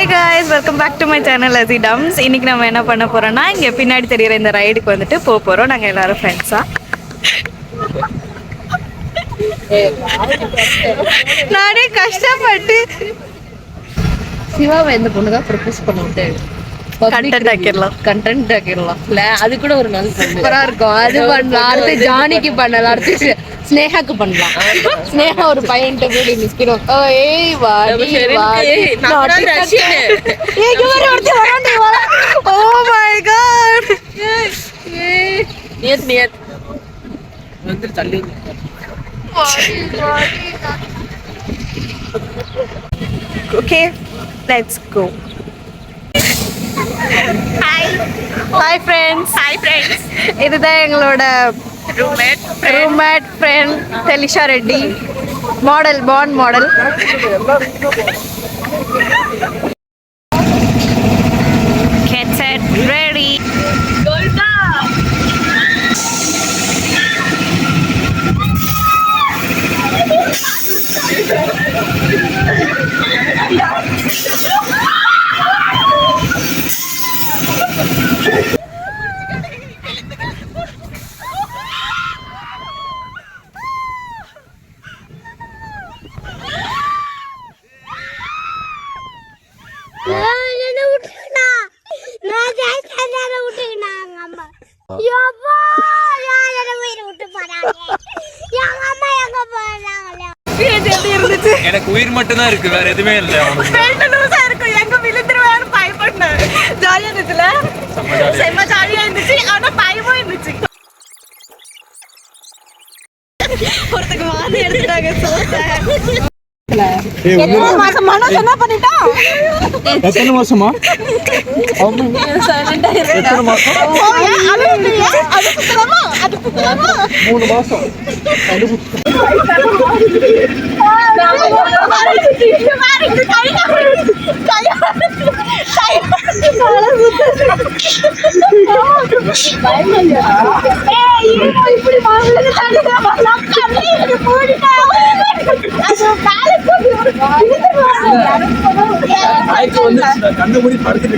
guys, welcome back to my channel Azzy Dums. இன்னைக்கு நம்ம என்ன பண்ண போறோம்னா இங்க பின்னாடி தெரியுற இந்த ரைடுக்கு வந்துட்டு போறோம் நாங்க எல்லாரும் ஃப்ரெண்ட்ஸா. நானே கஷ்டப்பட்டு சிவாவை இந்த பொண்ணு தான் ப்ரொபோஸ் பண்ணிட்டு கண்டென்ட் ஆக்கிடலாம் இல்ல அது கூட ஒரு நல்ல சூப்பரா இருக்கும். அது பண்ணலாம், அடுத்து ஜானிக்கு பண்ணலாம், அடுத்து ஸ்னேகாக்கு பண்ணலாம். ஸ்னேகா ஒரு பையன்ட்ட போய் நிற்கிறோம். ஏய் வாடி வாடி oh my god நியத் வந்து தள்ளி okay let's go. Hi friends. இதுதான் எங்களோட roommate friend Telisha Reddy, born model. Get set, ready. எனக்கு உயிர் மட்டும் தான் இருக்கு, வேற எதுவுமே இல்ல. எங்க விழுந்துருவாரு பயப்பட்டேன். ஜாலியா இருந்துச்சுல, செம்ம ஜாலியா இருந்துச்சு. ஆனா பயமும் இருந்துச்சு. ஒருத்தங்க வாந்தி எடுத்துட்டாங்க. எத்தனை மாசமா எத்தனை மாசம் 3 மாசம் கண்ணு மூடி படுத்துட்டு